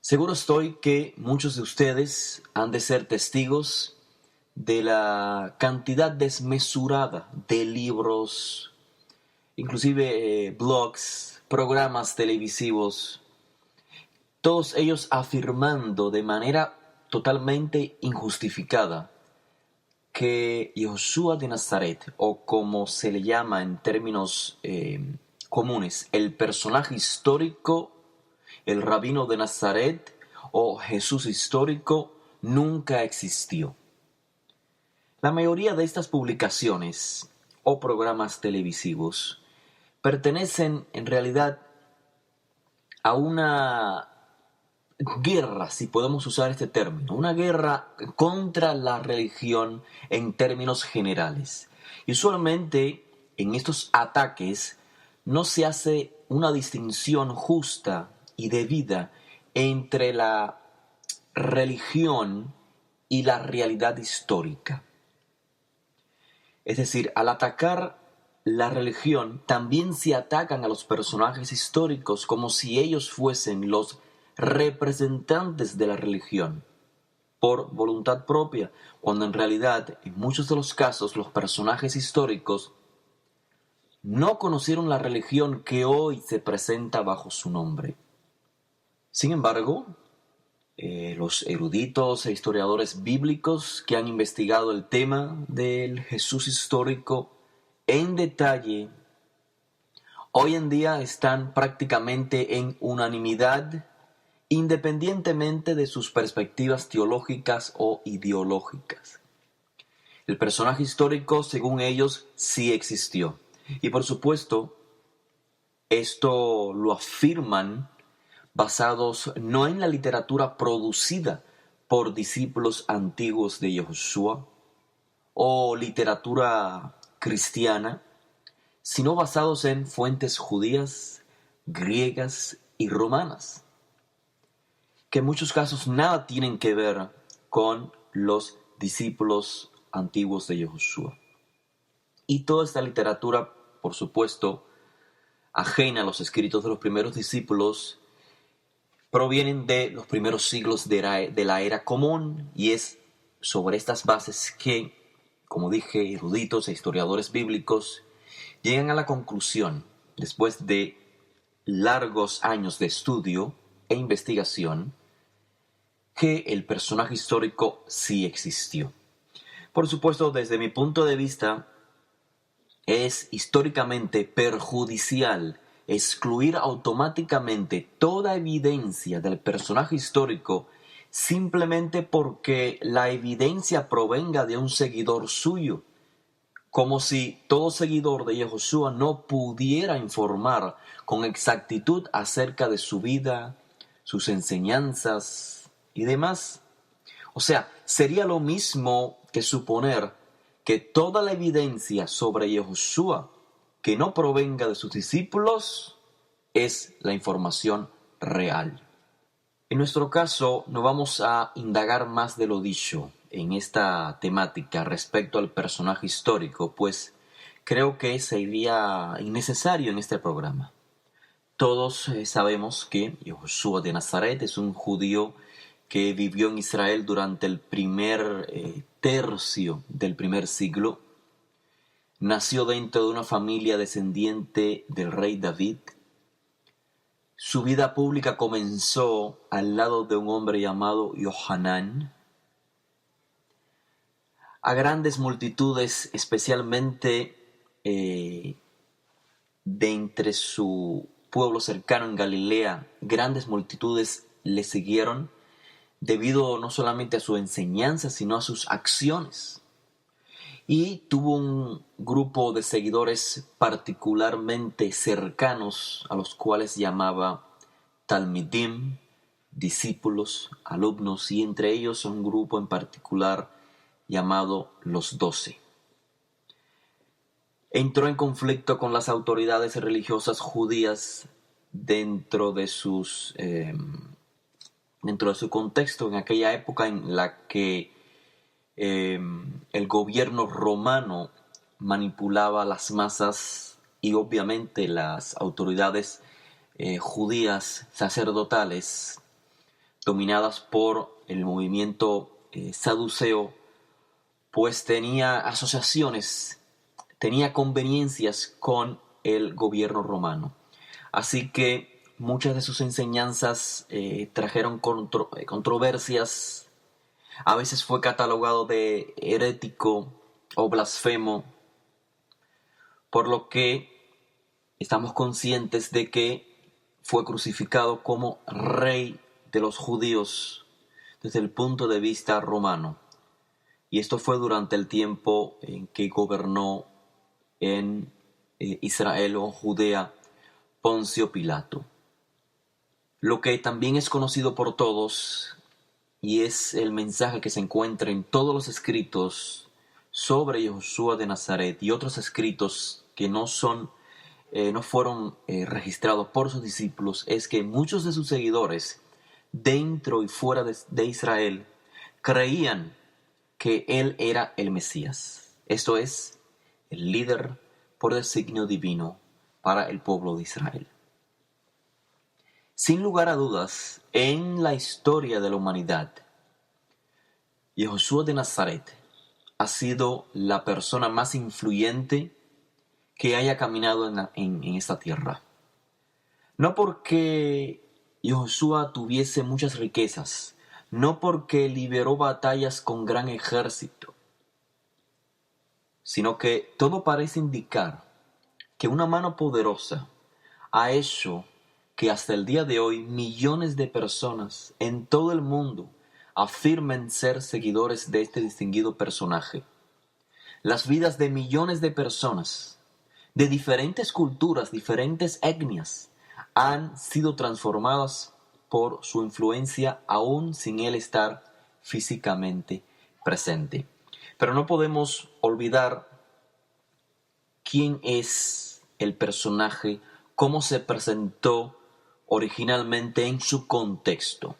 Seguro estoy que muchos de ustedes han de ser testigos de la cantidad desmesurada de libros, inclusive blogs, programas televisivos, todos ellos afirmando de manera totalmente injustificada que Yoshua de Nazaret, o como se le llama en términos comunes, el personaje histórico, el rabino de Nazaret o Jesús histórico, nunca existió. La mayoría de estas publicaciones o programas televisivos pertenecen en realidad a una guerra, si podemos usar este término, una guerra contra la religión en términos generales. Y usualmente en estos ataques no se hace una distinción justa y debida entre la religión y la realidad histórica. Es decir, al atacar la religión, también se atacan a los personajes históricos como si ellos fuesen los representantes de la religión por voluntad propia, cuando en realidad, en muchos de los casos, los personajes históricos no conocieron la religión que hoy se presenta bajo su nombre. Sin embargo, los eruditos e historiadores bíblicos que han investigado el tema del Jesús histórico en detalle, hoy en día están prácticamente en unanimidad, independientemente de sus perspectivas teológicas o ideológicas. El personaje histórico, según ellos, sí existió. Y por supuesto, esto lo afirman basados no en la literatura producida por discípulos antiguos de Yahushua o literatura cristiana, sino basados en fuentes judías, griegas y romanas, que en muchos casos nada tienen que ver con los discípulos antiguos de Yahushua. Y toda esta literatura, por supuesto, ajena a los escritos de los primeros discípulos, provienen de los primeros siglos de la era común, y es sobre estas bases que, como dije, eruditos e historiadores bíblicos llegan a la conclusión, después de largos años de estudio e investigación, que el personaje histórico sí existió. Por supuesto, desde mi punto de vista, es históricamente perjudicial excluir automáticamente toda evidencia del personaje histórico simplemente porque la evidencia provenga de un seguidor suyo, como si todo seguidor de Yahushua no pudiera informar con exactitud acerca de su vida, sus enseñanzas y demás. O sea, sería lo mismo que suponer que toda la evidencia sobre Yahushua que no provenga de sus discípulos es la información real. En nuestro caso, no vamos a indagar más de lo dicho en esta temática respecto al personaje histórico, pues creo que sería innecesario en este programa. Todos sabemos que Yahushua de Nazaret es un judío que vivió en Israel durante el primer tercio del primer siglo. Nació dentro de una familia descendiente del rey David. Su vida pública comenzó al lado de un hombre llamado Yohanan. A grandes multitudes, especialmente de entre su pueblo cercano en Galilea, grandes multitudes le siguieron debido no solamente a su enseñanza, sino a sus acciones. Y tuvo un grupo de seguidores particularmente cercanos, a los cuales llamaba Talmidim, discípulos, alumnos, y entre ellos un grupo en particular llamado los 12. Entró en conflicto con las autoridades religiosas judías dentro de dentro de su contexto en aquella época en la que el gobierno romano manipulaba las masas y obviamente las autoridades judías sacerdotales dominadas por el movimiento saduceo, pues tenía asociaciones, tenía conveniencias con el gobierno romano. Así que muchas de sus enseñanzas trajeron controversias. A veces fue catalogado de herético o blasfemo, por lo que estamos conscientes de que fue crucificado como rey de los judíos desde el punto de vista romano. Y esto fue durante el tiempo en que gobernó en Israel o Judea Poncio Pilato. Lo que también es conocido por todos y es el mensaje que se encuentra en todos los escritos sobre Yeshua de Nazaret y otros escritos que no fueron registrados por sus discípulos, es que muchos de sus seguidores dentro y fuera de Israel creían que él era el Mesías, esto es, el líder por designio divino para el pueblo de Israel. Sin lugar a dudas, en la historia de la humanidad, Yeshua de Nazaret ha sido la persona más influyente que haya caminado en esta tierra. No porque Yeshua tuviese muchas riquezas, no porque liberó batallas con gran ejército, sino que todo parece indicar que una mano poderosa ha hecho que hasta el día de hoy millones de personas en todo el mundo afirmen ser seguidores de este distinguido personaje. Las vidas de millones de personas, de diferentes culturas, diferentes etnias, han sido transformadas por su influencia aún sin él estar físicamente presente. Pero no podemos olvidar quién es el personaje, cómo se presentó originalmente en su contexto.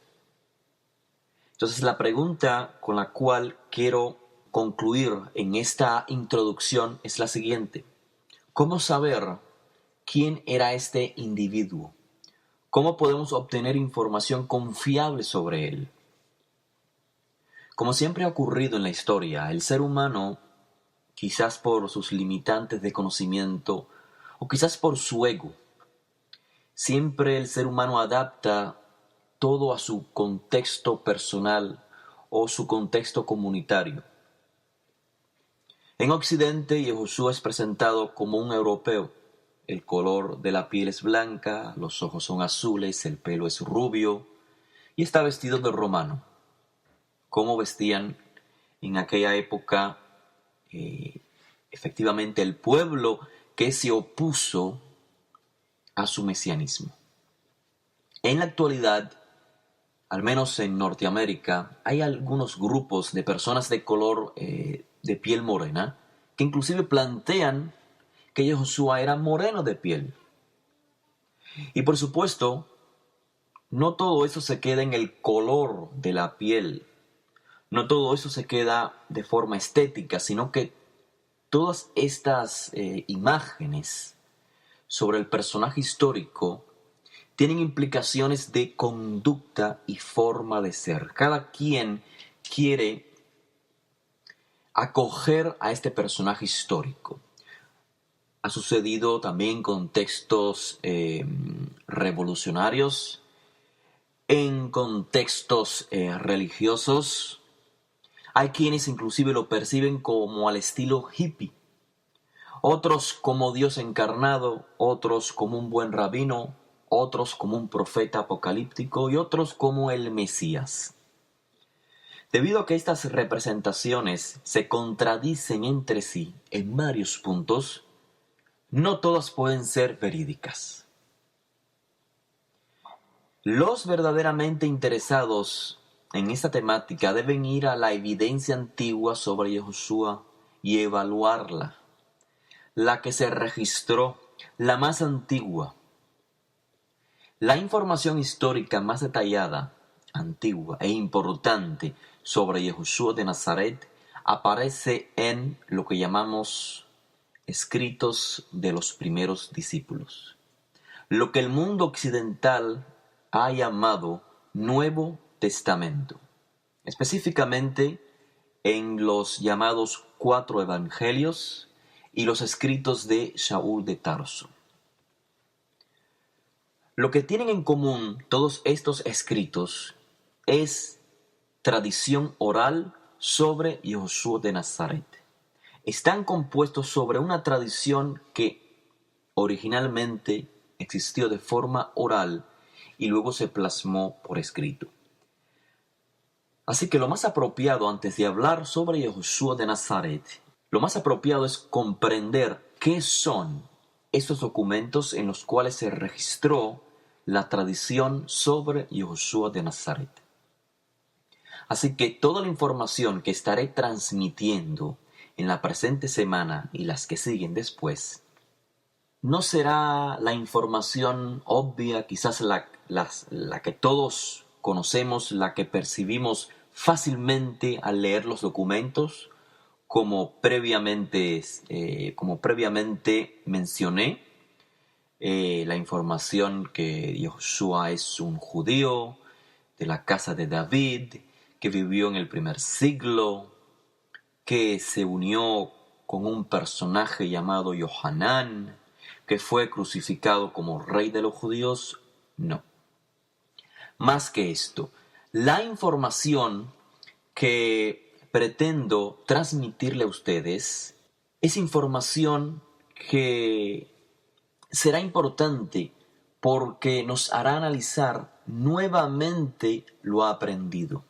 Entonces la pregunta con la cual quiero concluir en esta introducción es la siguiente. ¿Cómo saber quién era este individuo? ¿Cómo podemos obtener información confiable sobre él? Como siempre ha ocurrido en la historia, el ser humano, quizás por sus limitantes de conocimiento o quizás por su ego, siempre el ser humano adapta todo a su contexto personal o su contexto comunitario. En Occidente, Yeshua es presentado como un europeo. El color de la piel es blanca, los ojos son azules, el pelo es rubio y está vestido de romano. ¿Cómo vestían en aquella época efectivamente el pueblo que se opuso a su mesianismo? En la actualidad, al menos en Norteamérica, hay algunos grupos de personas de color de piel morena que inclusive plantean que Yeshua era moreno de piel. Y por supuesto, no todo eso se queda en el color de la piel, no todo eso se queda de forma estética, sino que todas estas imágenes sobre el personaje histórico tienen implicaciones de conducta y forma de ser. Cada quien quiere acoger a este personaje histórico. Ha sucedido también en contextos revolucionarios, en contextos religiosos. Hay quienes inclusive lo perciben como al estilo hippie, otros como Dios encarnado, otros como un buen rabino, otros como un profeta apocalíptico y otros como el Mesías. Debido a que estas representaciones se contradicen entre sí en varios puntos, no todas pueden ser verídicas. Los verdaderamente interesados en esta temática deben ir a la evidencia antigua sobre Yeshua y evaluarla, la que se registró, la más antigua. La información histórica más detallada, antigua e importante sobre Yahushua de Nazaret aparece en lo que llamamos escritos de los primeros discípulos, lo que el mundo occidental ha llamado Nuevo Testamento, específicamente en los llamados 4 evangelios y los escritos de Shaul de Tarso. Lo que tienen en común todos estos escritos es tradición oral sobre Yahushua de Nazaret. Están compuestos sobre una tradición que originalmente existió de forma oral y luego se plasmó por escrito. Así que lo más apropiado antes de hablar sobre Yahushua de Nazaret, lo más apropiado es comprender qué son estos documentos en los cuales se registró la tradición sobre Yahushua de Nazaret. Así que toda la información que estaré transmitiendo en la presente semana y las que siguen después, no será la información obvia, quizás la que todos conocemos, la que percibimos fácilmente al leer los documentos, como previamente mencioné, la información que Yahushua es un judío de la casa de David, que vivió en el primer siglo, que se unió con un personaje llamado Yohanan, que fue crucificado como rey de los judíos. No. Más que esto, la información que pretendo transmitirle a ustedes es información que será importante porque nos hará analizar nuevamente lo aprendido.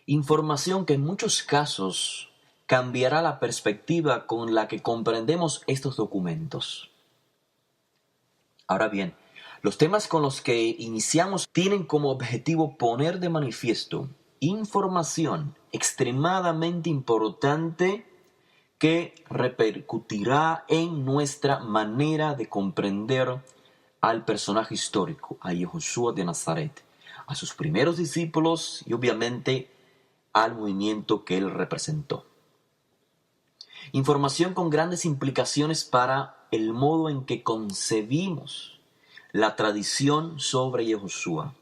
Información que en muchos casos cambiará la perspectiva con la que comprendemos estos documentos. Ahora bien, los temas con los que iniciamos tienen como objetivo poner de manifiesto información extremadamente importante que repercutirá en nuestra manera de comprender al personaje histórico, a Yahushua de Nazaret, a sus primeros discípulos y obviamente al movimiento que él representó. Información con grandes implicaciones para el modo en que concebimos la tradición sobre Yahushua.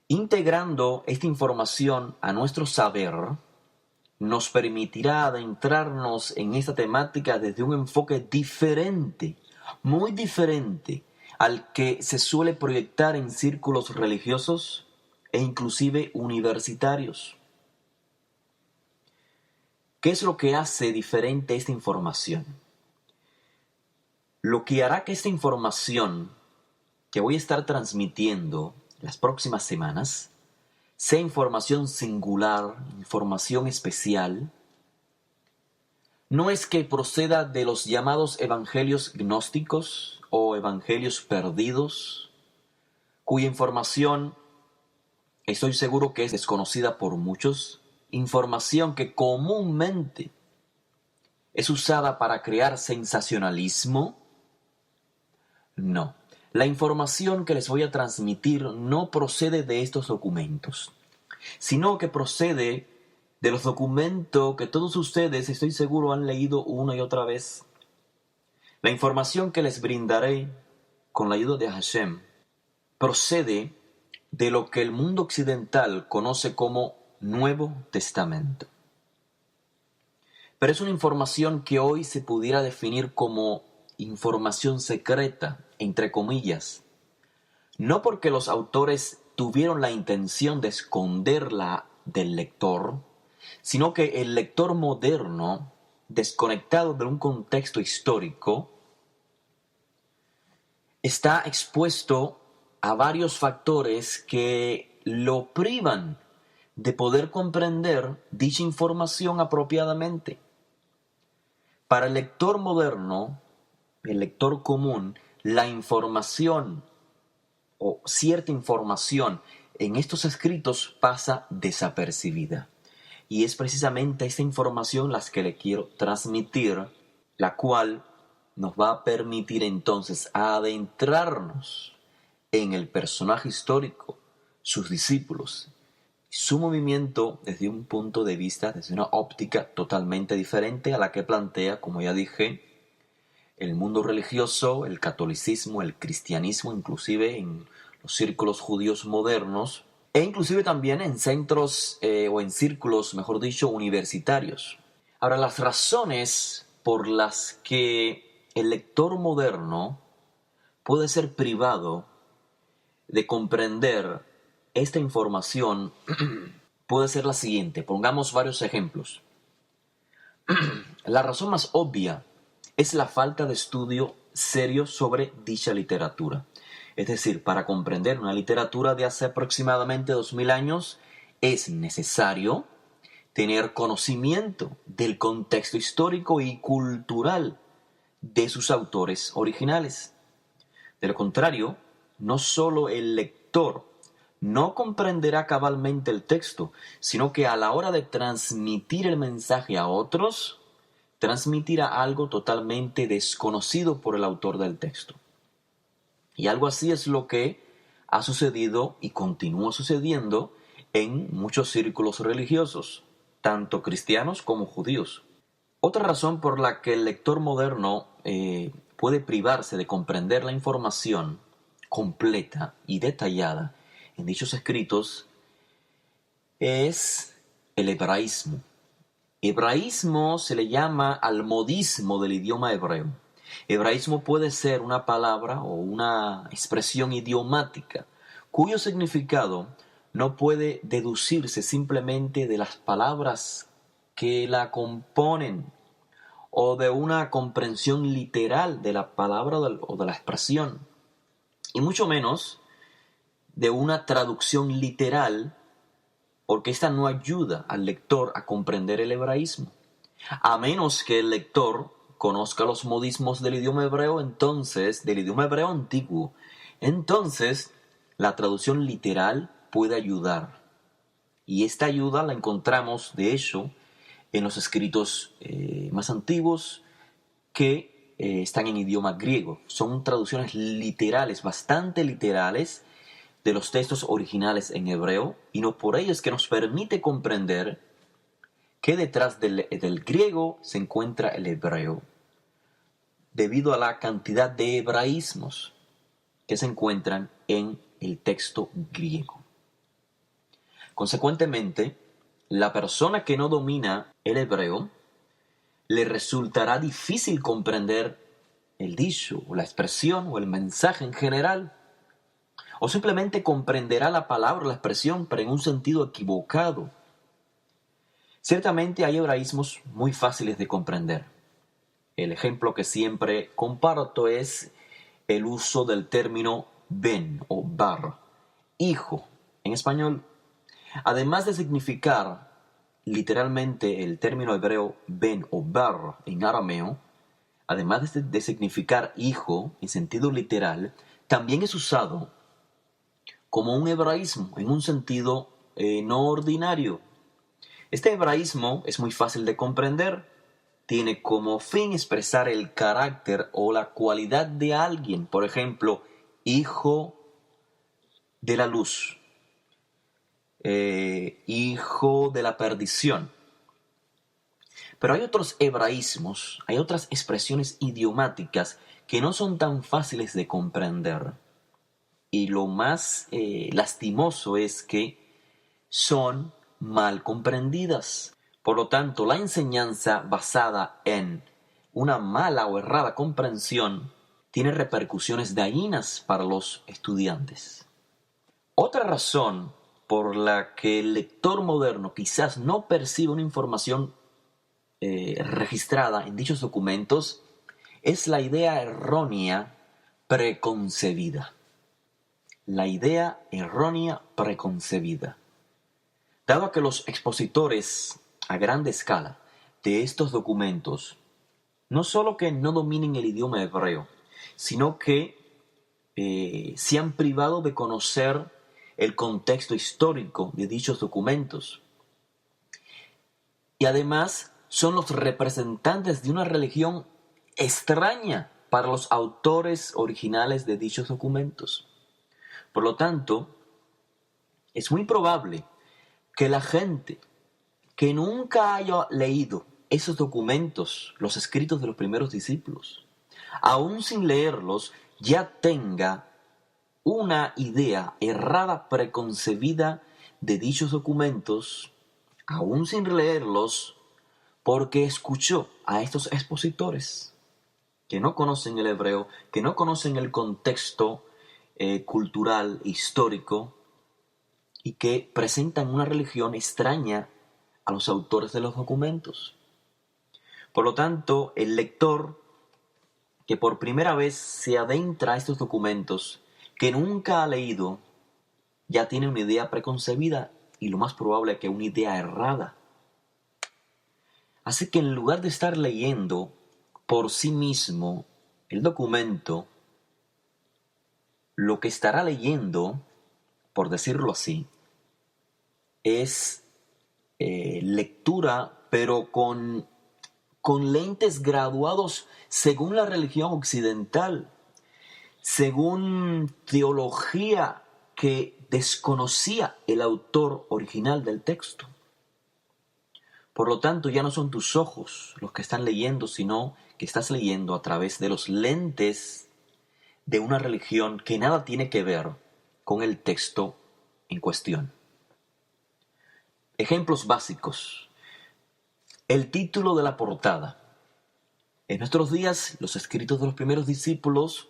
Integrando esta información a nuestro saber, nos permitirá adentrarnos en esta temática desde un enfoque diferente, muy diferente al que se suele proyectar en círculos religiosos e inclusive universitarios. ¿Qué es lo que hace diferente esta información? Lo que hará que esta información que voy a estar transmitiendo las próximas semanas sea información singular, información especial, no es que proceda de los llamados evangelios gnósticos o evangelios perdidos, cuya información estoy seguro que es desconocida por muchos, información que comúnmente es usada para crear sensacionalismo. No, la información que les voy a transmitir no procede de estos documentos, sino que procede de los documentos que todos ustedes, estoy seguro, han leído una y otra vez. La información que les brindaré con la ayuda de Hashem procede de lo que el mundo occidental conoce como Nuevo Testamento. Pero es una información que hoy se pudiera definir como información secreta, entre comillas. No porque los autores tuvieron la intención de esconderla del lector, sino que el lector moderno, desconectado de un contexto histórico, está expuesto a varios factores que lo privan de poder comprender dicha información apropiadamente. Para el lector moderno, el lector común, la información o cierta información en estos escritos pasa desapercibida. Y es precisamente esta información la que le quiero transmitir, la cual nos va a permitir entonces adentrarnos en el personaje histórico, sus discípulos, su movimiento desde un punto de vista, desde una óptica totalmente diferente a la que plantea, como ya dije, el mundo religioso, el catolicismo, el cristianismo, inclusive en los círculos judíos modernos, e inclusive también en centros o en círculos, mejor dicho, universitarios. Ahora, las razones por las que el lector moderno puede ser privado de comprender esta información puede ser la siguiente. Pongamos varios ejemplos. La razón más obvia es la falta de estudio serio sobre dicha literatura. Es decir, para comprender una literatura de hace aproximadamente 2000 años es necesario tener conocimiento del contexto histórico y cultural de sus autores originales. De lo contrario, no solo el lector no comprenderá cabalmente el texto, sino que a la hora de transmitir el mensaje a otros, transmitirá algo totalmente desconocido por el autor del texto. Y algo así es lo que ha sucedido y continúa sucediendo en muchos círculos religiosos, tanto cristianos como judíos. Otra razón por la que el lector moderno puede privarse de comprender la información completa y detallada en dichos escritos es el hebraísmo. Hebraísmo se le llama al modismo del idioma hebreo. Hebraísmo puede ser una palabra o una expresión idiomática cuyo significado no puede deducirse simplemente de las palabras que la componen o de una comprensión literal de la palabra o de la expresión, y mucho menos de una traducción literal, porque esta no ayuda al lector a comprender el hebraísmo. A menos que el lector conozca los modismos del idioma hebreo, del idioma hebreo antiguo, entonces la traducción literal puede ayudar. Y esta ayuda la encontramos, de hecho, en los escritos más antiguos que están en idioma griego. Son traducciones literales, bastante literales, de los textos originales en hebreo, y no por ello es que nos permite comprender que detrás del griego se encuentra el hebreo, debido a la cantidad de hebraísmos que se encuentran en el texto griego. Consecuentemente, la persona que no domina el hebreo le resultará difícil comprender el dicho, o la expresión, o el mensaje en general, o simplemente comprenderá la palabra o la expresión, pero en un sentido equivocado. Ciertamente hay hebraísmos muy fáciles de comprender. El ejemplo que siempre comparto es el uso del término ben o bar, hijo, en español. Además de significar literalmente el término hebreo ben o bar en arameo, además de significar hijo en sentido literal, también es usado como un hebraísmo en un sentido no ordinario. Este hebraísmo es muy fácil de comprender. Tiene como fin expresar el carácter o la cualidad de alguien. Por ejemplo, hijo de la luz, hijo de la perdición. Pero hay otros hebraísmos, hay otras expresiones idiomáticas que no son tan fáciles de comprender. Y lo más lastimoso es que son mal comprendidas. Por lo tanto, la enseñanza basada en una mala o errada comprensión tiene repercusiones dañinas para los estudiantes. Otra razón por la que el lector moderno quizás no percibe una información registrada en dichos documentos es la idea errónea preconcebida. La idea errónea preconcebida. Dado que los expositores a gran escala de estos documentos no solo que no dominen el idioma hebreo, sino que se han privado de conocer el contexto histórico de dichos documentos. Y además son los representantes de una religión extraña para los autores originales de dichos documentos. Por lo tanto, es muy probable que la gente que nunca haya leído esos documentos, los escritos de los primeros discípulos, aún sin leerlos, ya tenga una idea errada, preconcebida de dichos documentos, aún sin leerlos, porque escuchó a estos expositores que no conocen el hebreo, que no conocen el contexto cultural, histórico, y que presentan una religión extraña a los autores de los documentos. Por lo tanto, el lector que por primera vez se adentra a estos documentos, que nunca ha leído, ya tiene una idea preconcebida y lo más probable es que una idea errada. Así que en lugar de estar leyendo por sí mismo el documento, lo que estará leyendo, por decirlo así, es lectura, pero con lentes graduados según la religión occidental, según teología que desconocía el autor original del texto. Por lo tanto, ya no son tus ojos los que están leyendo, sino que estás leyendo a través de los lentes de una religión que nada tiene que ver con el texto en cuestión. Ejemplos básicos. El título de la portada. En nuestros días, los escritos de los primeros discípulos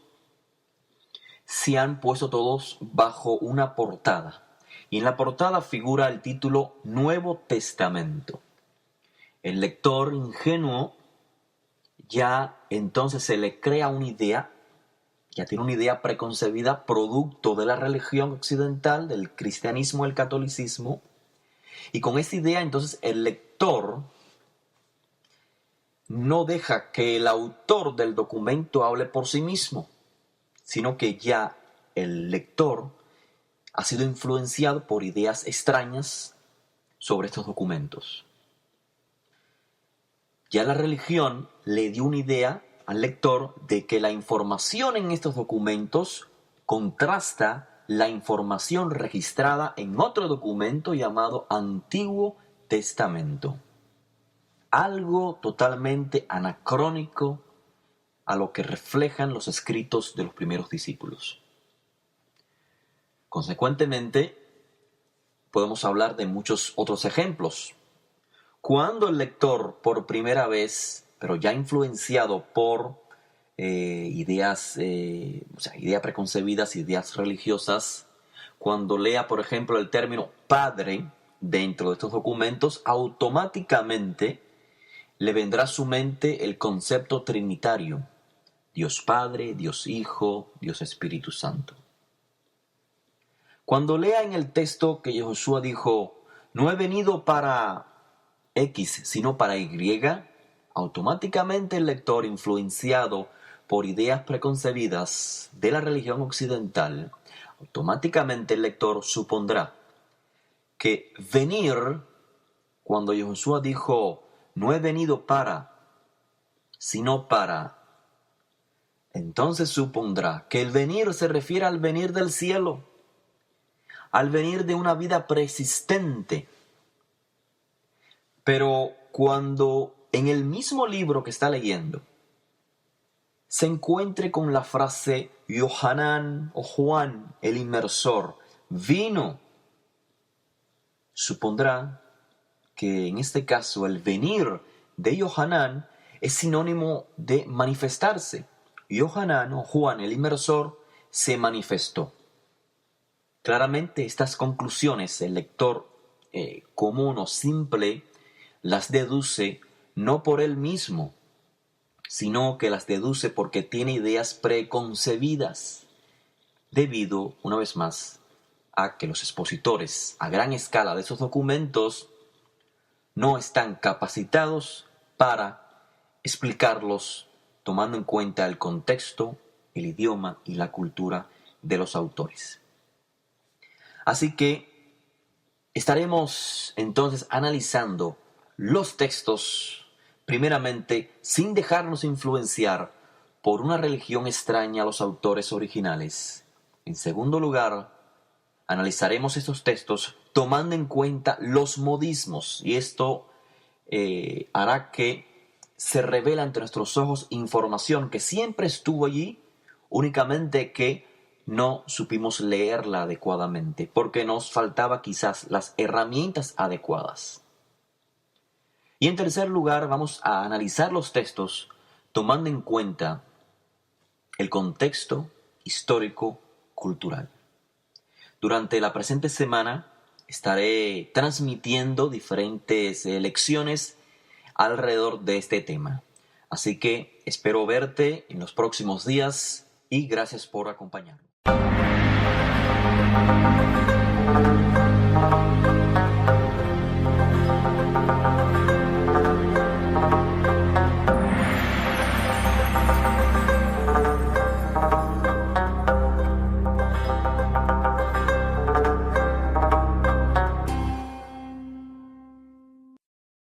se han puesto todos bajo una portada. Y en la portada figura el título Nuevo Testamento. El lector ingenuo ya entonces se le crea una idea, ya tiene una idea preconcebida producto de la religión occidental, del cristianismo, el catolicismo. Y con esa idea entonces el lector no deja que el autor del documento hable por sí mismo, sino que ya el lector ha sido influenciado por ideas extrañas sobre estos documentos. Ya la religión le dio una idea al lector de que la información en estos documentos contrasta la información registrada en otro documento llamado Antiguo Testamento. Algo totalmente anacrónico a lo que reflejan los escritos de los primeros discípulos. Consecuentemente, podemos hablar de muchos otros ejemplos. Cuando el lector por primera vez, pero ya influenciado por ideas preconcebidas, ideas religiosas, cuando lea, por ejemplo, el término Padre dentro de estos documentos, automáticamente le vendrá a su mente el concepto trinitario: Dios Padre, Dios Hijo, Dios Espíritu Santo. Cuando lea en el texto que Josué dijo, no he venido para X, sino para Y, automáticamente el lector, influenciado por ideas preconcebidas de la religión occidental, automáticamente el lector supondrá que venir, cuando Josué dijo, no he venido para, sino para, entonces supondrá que el venir se refiere al venir del cielo, al venir de una vida preexistente. Pero cuando en el mismo libro que está leyendo se encuentre con la frase Yohanan o Juan, el inmersor, vino, supondrá que en este caso el venir de Yohanan es sinónimo de manifestarse. Yohanan o Juan, el inmersor, se manifestó. Claramente estas conclusiones el lector común o simple las deduce no por él mismo, sino que las deduce porque tiene ideas preconcebidas, debido, una vez más, a que los expositores a gran escala de esos documentos no están capacitados para explicarlos tomando en cuenta el contexto, el idioma y la cultura de los autores. Así que estaremos entonces analizando los textos primeramente, sin dejarnos influenciar por una religión extraña a los autores originales. En segundo lugar, analizaremos estos textos tomando en cuenta los modismos, y esto hará que se revele ante nuestros ojos información que siempre estuvo allí, únicamente que no supimos leerla adecuadamente, porque nos faltaba quizás las herramientas adecuadas. Y en tercer lugar, vamos a analizar los textos tomando en cuenta el contexto histórico-cultural. Durante la presente semana estaré transmitiendo diferentes lecciones alrededor de este tema. Así que espero verte en los próximos días y gracias por acompañarme.